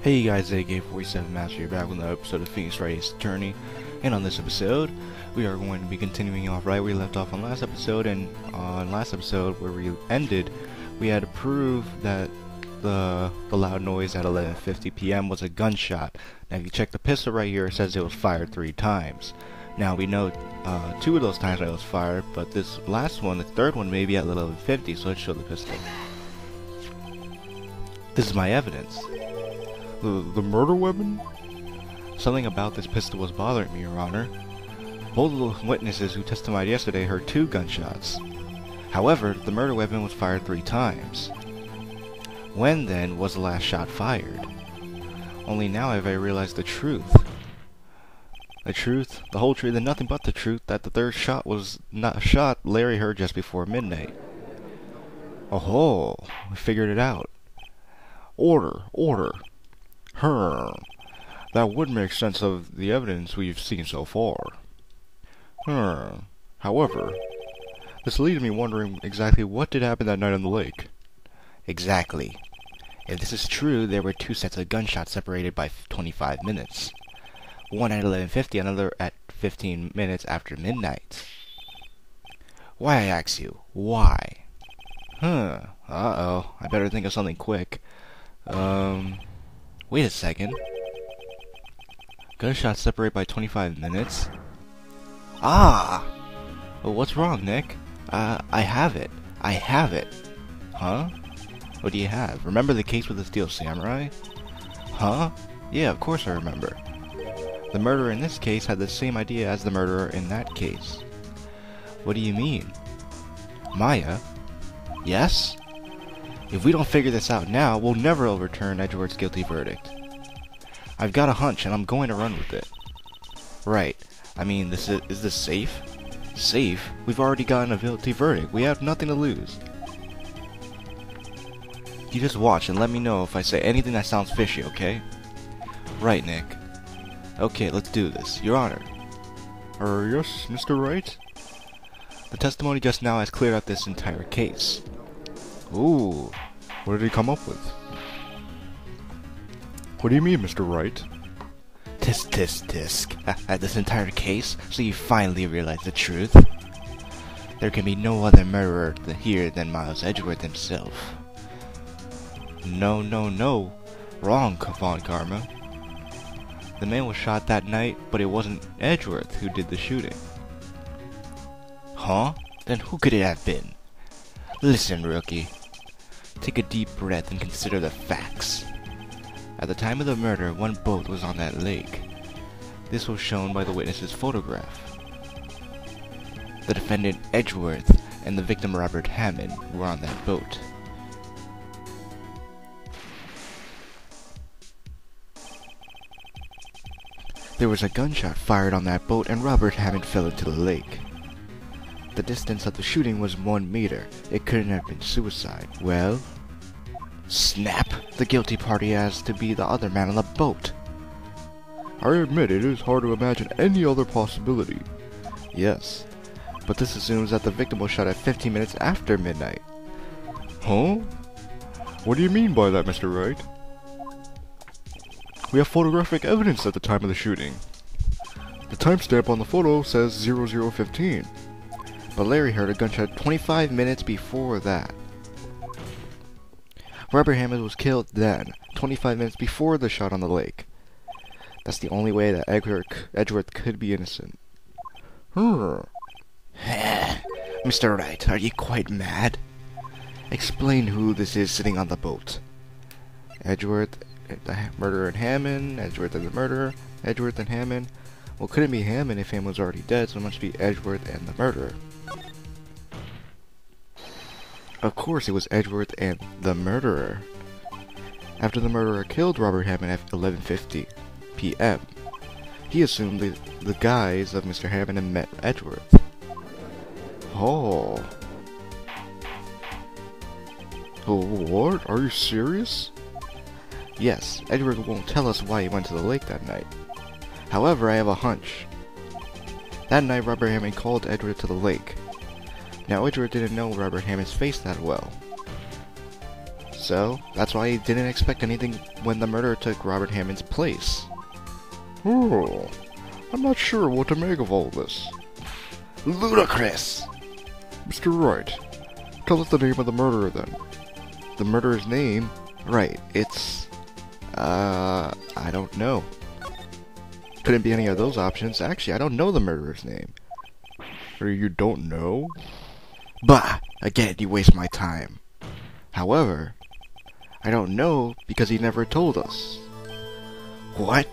Hey guys, AK-47 Master here, back with another episode of Phoenix Wright's Journey. And on this episode, we are going to be continuing off right where we left off on last episode. And on last episode, where we ended, we had to prove that the loud noise at 11:50 p.m. was a gunshot. Now if you check the pistol right here, it says it was fired 3 times. Now we know 2 of those times that it was fired, but this last one, the third one, may be at 11:50, so let's show the pistol. This is my evidence. The murder weapon? Something about this pistol was bothering me, Your Honor. Both of the witnesses who testified yesterday heard 2 gunshots. However, the murder weapon was fired 3 times. When, then, was the last shot fired? Only now have I realized the truth. The truth, the whole truth, and nothing but the truth, that the third shot was not a shot Larry heard just before midnight. Oh, we figured it out. Order. That would make sense of the evidence we've seen so far. However, this leaves me wondering exactly what did happen that night on the lake. Exactly. If this is true, there were 2 sets of gunshots separated by 25 minutes. One at 11:50, another at 15 minutes after midnight. Why, I ask you? Why? Uh-oh. I better think of something quick. Wait a second. Gunshots separate by 25 minutes? Ah! Well, what's wrong, Nick? I have it. Huh? What do you have? Remember the case with the Steel Samurai? Huh? Yeah, of course I remember. The murderer in this case had the same idea as the murderer in that case. What do you mean? Maya? Yes? If we don't figure this out now, we'll never overturn Edgeworth's guilty verdict. I've got a hunch, and I'm going to run with it. Right. I mean, is this safe? Safe? We've already gotten a guilty verdict. We have nothing to lose. You just watch and let me know if I say anything that sounds fishy, okay? Right, Nick. Okay, let's do this. Your Honor. Yes, Mr. Wright? The testimony just now has cleared up this entire case. Ooh, what did he come up with? What do you mean, Mr. Wright? Tisk. This entire case, so you finally realize the truth. There can be no other murderer here than Miles Edgeworth himself. No. Wrong, Von Karma. The man was shot that night, but it wasn't Edgeworth who did the shooting. Huh? Then who could it have been? Listen, rookie. Take a deep breath and consider the facts. At the time of the murder, 1 boat was on that lake. This was shown by the witness's photograph. The defendant Edgeworth and the victim Robert Hammond were on that boat. There was a gunshot fired on that boat and Robert Hammond fell into the lake. The distance of the shooting was 1 meter. It couldn't have been suicide. Well, snap! The guilty party has to be the other man on the boat. I admit it is hard to imagine any other possibility. Yes, but this assumes that the victim was shot at 15 minutes after midnight. Huh? What do you mean by that, Mr. Wright? We have photographic evidence at the time of the shooting. The timestamp on the photo says 00:15. But Larry heard a gunshot 25 minutes before that. Robert Hammond was killed then, 25 minutes before the shot on the lake. That's the only way that Edgeworth could be innocent. Mr. Wright, are you quite mad? Explain who this is sitting on the boat. Edgeworth, the murderer, and Hammond. Edgeworth and the murderer. Edgeworth and Hammond. Well, couldn't be Hammond if Hammond was already dead, so it must be Edgeworth and the murderer. Of course it was Edgeworth and the murderer. After the murderer killed Robert Hammond at 11:50 p.m., he assumed the guise of Mr. Hammond and met Edgeworth. Oh. What? Are you serious? Yes, Edgeworth won't tell us why he went to the lake that night. However, I have a hunch. That night Robert Hammond called Edgeworth to the lake. Now Edgeworth didn't know Robert Hammond's face that well. so that's why he didn't expect anything when the murderer took Robert Hammond's place. Oh, I'm not sure what to make of all this. Ludicrous! Mr. Wright, tell us the name of the murderer then. The murderer's name? Right, it's... I don't know. Couldn't be any of those options. Actually, I don't know the murderer's name. You don't know? Bah! Again, you waste my time. However, I don't know because he never told us. What?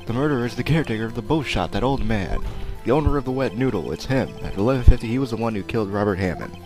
The murderer is the caretaker of the boat shop, that old man. The owner of the wet noodle, it's him. At 11:50, he was the one who killed Robert Hammond.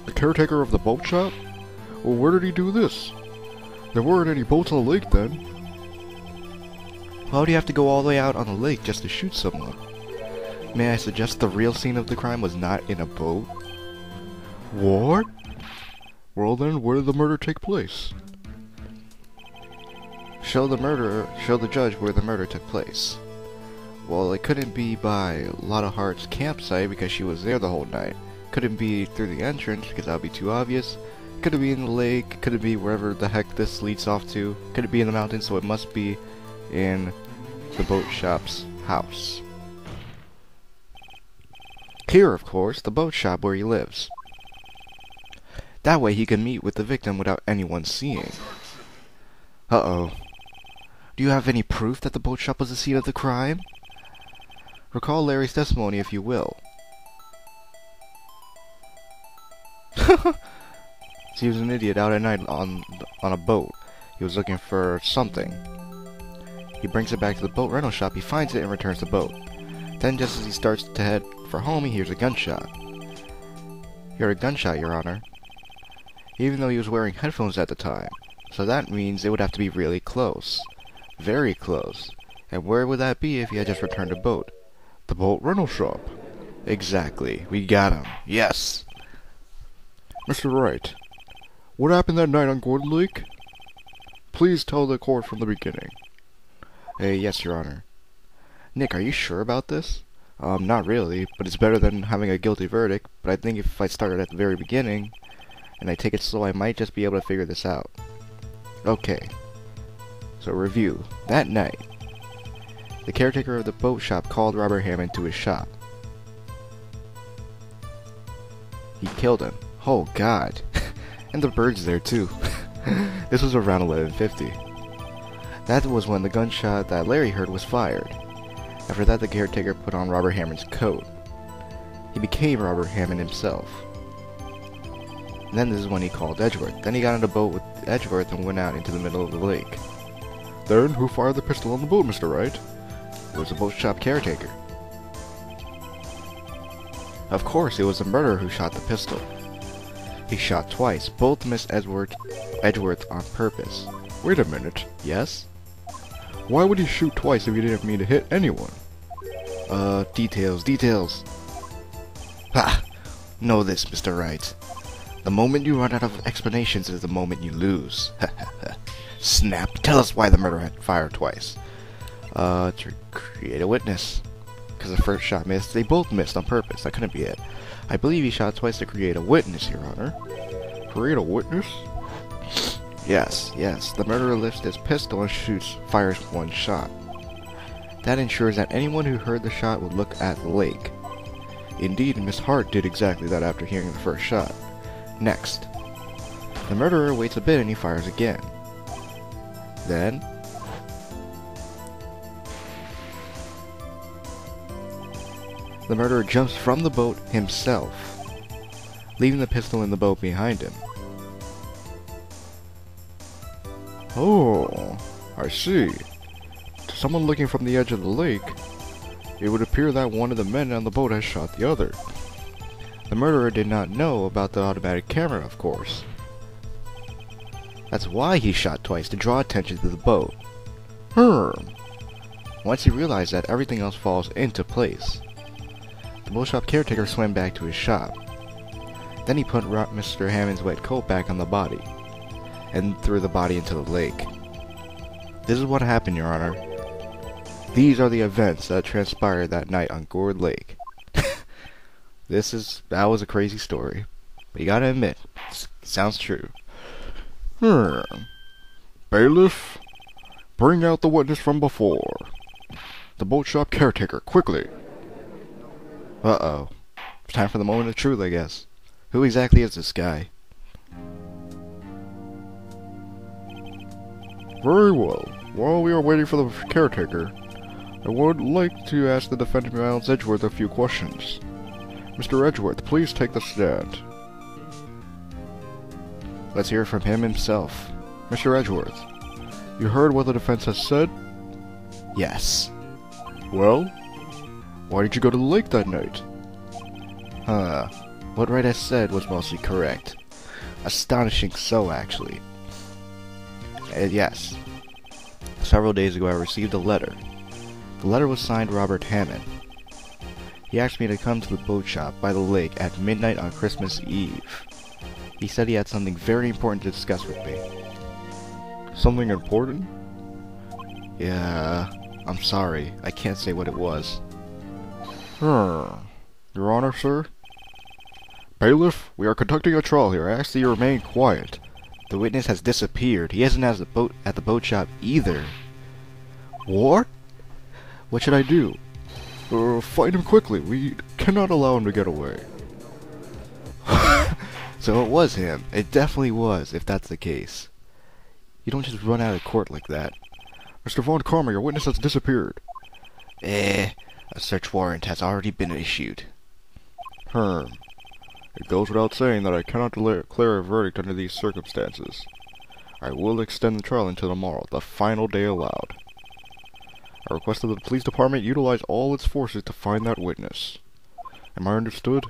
The caretaker of the boat shop? Well, where did he do this? There weren't any boats on the lake then. Why would he have to go all the way out on the lake just to shoot someone? May I suggest the real scene of the crime was not in a boat? What? Well then, where did the murder take place? Show the judge where the murder took place. Well, it couldn't be by Lotta Hart's campsite because she was there the whole night. Couldn't be through the entrance because that would be too obvious. Couldn't be in the lake. Couldn't be wherever the heck this leads off to. Couldn't be in the mountains, so it must be in the boat shop's house. Here, of course, the boat shop where he lives. That way he can meet with the victim without anyone seeing. Uh-oh. Do you have any proof that the boat shop was the scene of the crime? Recall Larry's testimony if you will. He was an idiot out at night on a boat. He was looking for something. He brings it back to the boat rental shop, he finds it and returns the boat. Then just as he starts to head for home, he hears a gunshot. He heard a gunshot, Your Honor. Even though he was wearing headphones at the time. So that means it would have to be really close. Very close. And where would that be if he had just returned a boat? The boat rental shop. Exactly. We got him. Yes. Mr. Wright, what happened that night on Gordon Lake? Please tell the court from the beginning. Yes, Your Honor. Nick, are you sure about this? Not really, but it's better than having a guilty verdict. But I think if I started at the very beginning, and I take it slow, I might just be able to figure this out. Okay. So review. That night, the caretaker of the boat shop called Robert Hammond to his shop. He killed him. Oh God. And the bird's there too. This was around 11:50. That was when the gunshot that Larry heard was fired. After that, the caretaker put on Robert Hammond's coat. He became Robert Hammond himself. And then this is when he called Edgeworth. Then he got on a boat with Edgeworth and went out into the middle of the lake. Then, who fired the pistol on the boat, Mr. Wright? It was the boat shop caretaker. Of course, it was the murderer who shot the pistol. He shot twice. Both missed Edgeworth on purpose. Wait a minute. Yes? Why would he shoot twice if he didn't mean to hit anyone? Details. Ha! Know this, Mr. Wright. The moment you run out of explanations is the moment you lose. Snap! Tell us why the murderer had fired twice. To create a witness. Because the first shot missed. They both missed on purpose. That couldn't be it. I believe he shot twice to create a witness, Your Honor. Create a witness? Yes. The murderer lifts his pistol and fires one shot. That ensures that anyone who heard the shot would look at the lake. Indeed, Miss Hart did exactly that after hearing the first shot. Next, the murderer waits a bit and he fires again. Then, the murderer jumps from the boat himself, leaving the pistol in the boat behind him. Oh, I see. To someone looking from the edge of the lake, it would appear that one of the men on the boat has shot the other. The murderer did not know about the automatic camera, of course. That's why he shot twice, to draw attention to the boat. Once he realized that, everything else falls into place. The boat shop caretaker swam back to his shop. Then he put Mr. Hammond's wet coat back on the body, and threw the body into the lake. This is what happened, Your Honor. These are the events that transpired that night on Gourd Lake. That was a crazy story. But you gotta admit, it sounds true. Hmm. Bailiff, bring out the witness from before. The boat shop caretaker, quickly. Uh-oh. It's time for the moment of truth, I guess. Who exactly is this guy? Very well. While we are waiting for the caretaker, I would like to ask the defendant, Miles Edgeworth, a few questions. Mr. Edgeworth, please take the stand. Let's hear from him himself. Mr. Edgeworth, you heard what the defense has said? Yes. Well, why did you go to the lake that night? What Wright has said was mostly correct. Astonishing so, actually. Yes. Several days ago I received a letter. The letter was signed Robert Hammond. He asked me to come to the boat shop by the lake at midnight on Christmas Eve. He said he had something very important to discuss with me. Something important? Yeah, I'm sorry. I can't say what it was. Your Honor, sir? Bailiff, we are conducting a trial here. I ask that you remain quiet. The witness has disappeared. He isn't at the boat shop either. What? What should I do? Find him quickly. We cannot allow him to get away. So it was him. It definitely was, if that's the case. You don't just run out of court like that. Mr. Von Karma, your witness has disappeared. A search warrant has already been issued. It goes without saying that I cannot declare a verdict under these circumstances. I will extend the trial until tomorrow, the final day allowed. I request that the police department utilize all its forces to find that witness. Am I understood?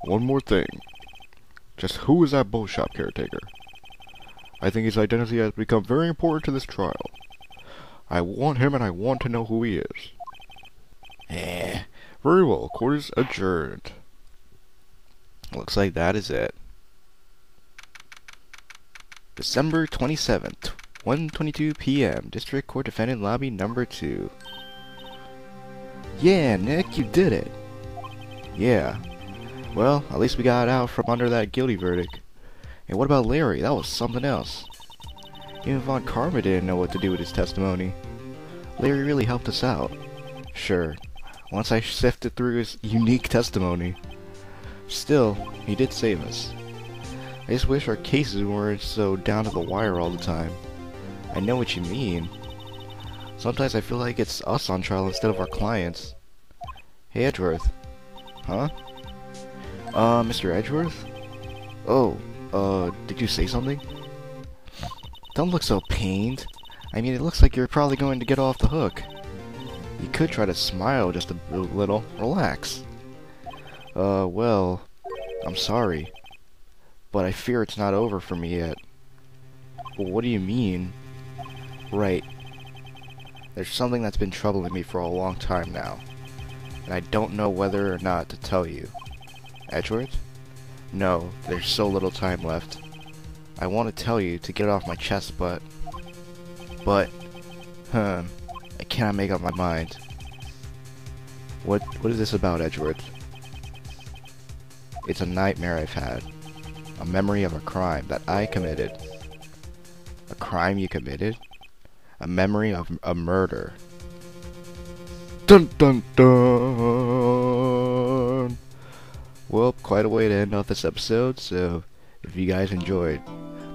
One more thing. Just who is that boat shop caretaker? I think his identity has become very important to this trial. I want him and I want to know who he is. Very well, court is adjourned. Looks like that is it. December 27th, 1:22 p.m. District Court Defendant Lobby Number 2. Yeah, Nick, you did it. Yeah. Well, at least we got out from under that guilty verdict. And what about Larry? That was something else. Even Von Karma didn't know what to do with his testimony. Larry really helped us out. Sure, once I sifted through his unique testimony. Still, he did save us. I just wish our cases weren't so down to the wire all the time. I know what you mean. Sometimes I feel like it's us on trial instead of our clients. Hey, Edgeworth. Huh? Mr. Edgeworth? Oh, did you say something? Don't look so pained. I mean, it looks like you're probably going to get off the hook. You could try to smile just a little. Relax. Well, I'm sorry. But I fear it's not over for me yet. Well, what do you mean? Right. There's something that's been troubling me for a long time now. And I don't know whether or not to tell you. Edgeworth? No, there's so little time left. I want to tell you to get it off my chest, but... I cannot make up my mind. What is this about, Edgeworth? It's a nightmare I've had. A memory of a crime that I committed. A crime you committed? A memory of a murder. Dun dun dun! Well, quite a way to end off this episode, so if you guys enjoyed,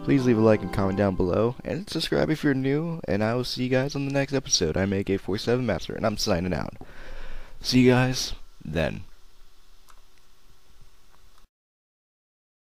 please leave a like and comment down below, and subscribe if you're new, and I will see you guys on the next episode. I'm AK-47 Master, and I'm signing out. See you guys then.